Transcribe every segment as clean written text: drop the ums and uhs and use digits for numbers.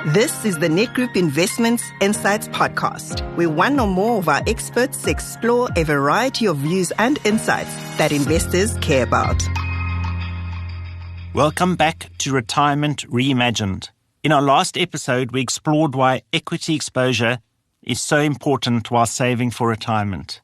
This is the Net Group Investments Insights Podcast, where one or more of our experts explore a variety of views and insights that investors care about. Welcome back to Retirement Reimagined. In our last episode, we explored why equity exposure is so important while saving for retirement.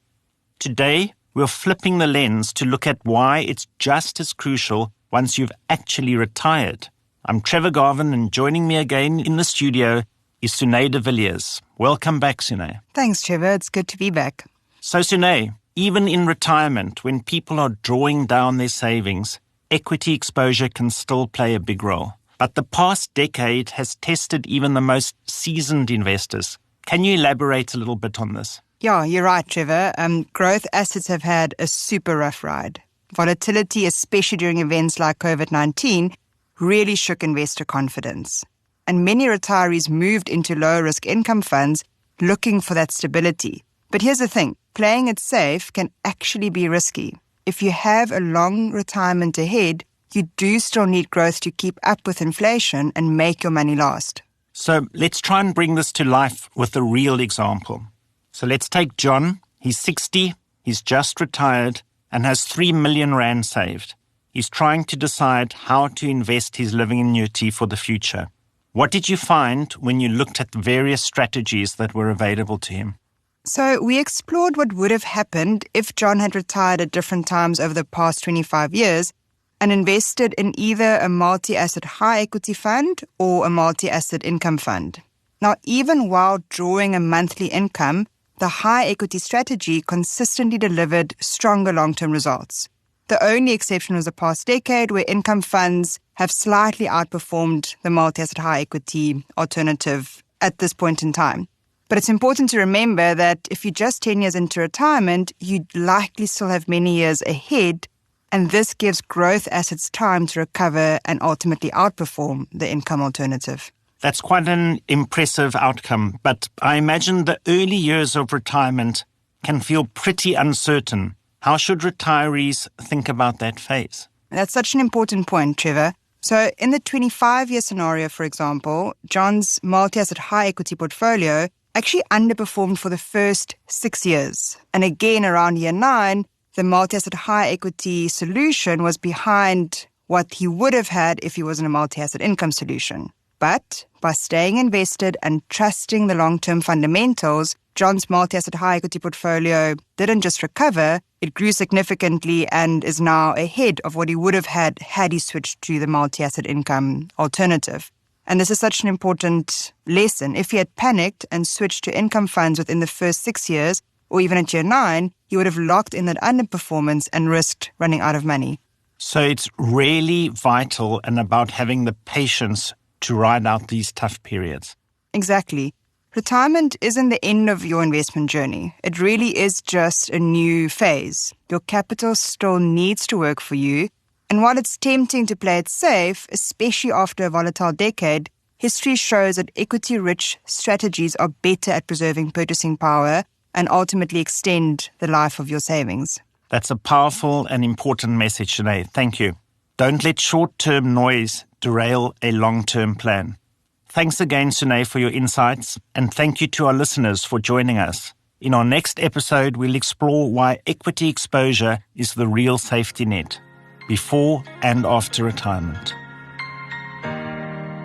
Today, we're flipping the lens to look at why it's just as crucial once you've actually retired. I'm Trevor Garvin, and joining me again in the studio is Sunay de Villiers. Welcome back, Sunay. Thanks, Trevor. It's good to be back. So, Sunay, even in retirement, when people are drawing down their savings, equity exposure can still play a big role. But the past decade has tested even the most seasoned investors. Can you elaborate a little bit on this? Yeah, you're right, Trevor. Growth assets have had a super rough ride. Volatility, especially during events like COVID-19, really shook investor confidence. And many retirees moved into low-risk income funds looking for that stability. But here's the thing, playing it safe can actually be risky. If you have a long retirement ahead, you do still need growth to keep up with inflation and make your money last. So let's try and bring this to life with a real example. So let's take John. He's 60, he's just retired, and has 3 million rand saved. He's trying to decide how to invest his living annuity for the future. What did you find when you looked at the various strategies that were available to him? So we explored what would have happened if John had retired at different times over the past 25 years and invested in either a multi-asset high equity fund or a multi-asset income fund. Now, even while drawing a monthly income, the high equity strategy consistently delivered stronger long-term results. The only exception was the past decade, where income funds have slightly outperformed the multi-asset high equity alternative at this point in time. But it's important to remember that if you're just 10 years into retirement, you'd likely still have many years ahead, and this gives growth assets time to recover and ultimately outperform the income alternative. That's quite an impressive outcome, but I imagine the early years of retirement can feel pretty uncertain. How should retirees think about that phase? That's such an important point, Trevor. So in the 25-year scenario, for example, John's multi-asset high equity portfolio actually underperformed for the first 6 years. And again, around year 9, the multi-asset high equity solution was behind what he would have had if he was in a multi-asset income solution. But by staying invested and trusting the long-term fundamentals, John's multi-asset high equity portfolio didn't just recover, it grew significantly and is now ahead of what he would have had he switched to the multi-asset income alternative. And this is such an important lesson. If he had panicked and switched to income funds within the first 6 years, or even at year 9, he would have locked in that underperformance and risked running out of money. So it's really vital and about having the patience to ride out these tough periods. Exactly. Retirement isn't the end of your investment journey. It really is just a new phase. Your capital still needs to work for you. And while it's tempting to play it safe, especially after a volatile decade, history shows that equity-rich strategies are better at preserving purchasing power and ultimately extend the life of your savings. That's a powerful and important message today. Thank you. Don't let short-term noise derail a long-term plan. Thanks again, Sunay, for your insights, and thank you to our listeners for joining us. In our next episode, we'll explore why equity exposure is the real safety net, before and after retirement.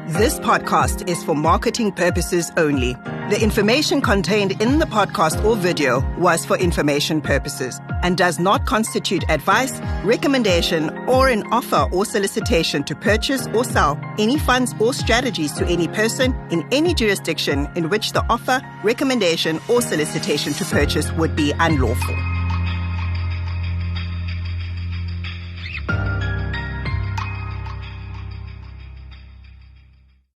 This podcast is for marketing purposes only. The information contained in the podcast or video was for information purposes and does not constitute advice, recommendation, or an offer or solicitation to purchase or sell any funds or strategies to any person in any jurisdiction in which the offer, recommendation, or solicitation to purchase would be unlawful.